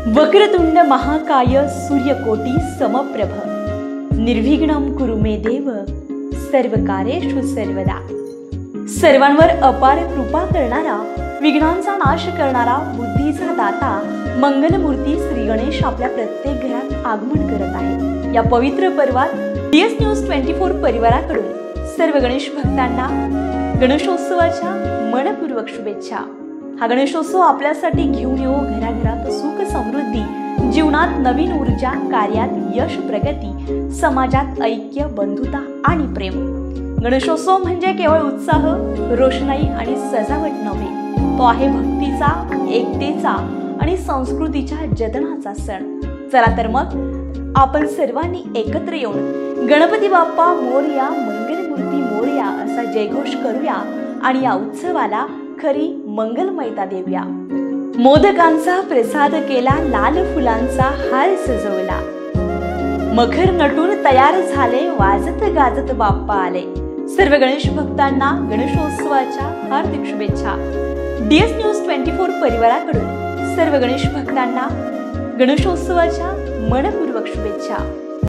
वक्रतुंड महाकाय सूर्यकोटी समप्रभ निर्विघ्नं कुरु मे देव सर्वकार्येषु सर्वदा। सर्वांवर अपार कृपा करणारा, विघ्नांचा नाश करणारा, बुद्धीचा दाता मंगलमूर्ती श्री गणेश आपल्या प्रत्येक घरात आगमन करत आहे। या पवित्र पर्वात DS न्यूज 24 परिवाराकडून सर्व गणेश भक्तांना गणेशोत्सवाच्या मनपूर्वक शुभेच्छा। हा गणेशोत्सव आपल्यासाठी घेऊन येवो घराघरात सुख समृद्धी, जीवनात नवीन ऊर्जा, कार्यात यश प्रगती, समाजात ऐक्य, बंधुता आणि प्रेम। गणेशोत्सव म्हणजे केवळ उत्साह, रोषणाई आणि सजावट नव्हे, तो आहे भक्तीचा, एकतेचा आणि संस्कृतीच्या जतनाचा सण। चला तर मग आपण सर्वांनी एकत्र येऊन गणपती बाप्पा मोरया, मंगलमूर्ती मोरया असा जयघोष करूया आणि या उत्सवाला खरी मंगलमयता देऊया। मोदकांचा प्रसाद केला, लाल फुलांचा हार सजवला, मखर नटून तयार झाले, वाजत गाजत बाप्पा आले। सर्व गणेश भक्तांना गणेशोत्सवाच्या हार्दिक शुभेच्छा। DS न्यूज 24 परिवाराकडून सर्व गणेश भक्तांना गणेशोत्सवाच्या मनपूर्वक शुभेच्छा।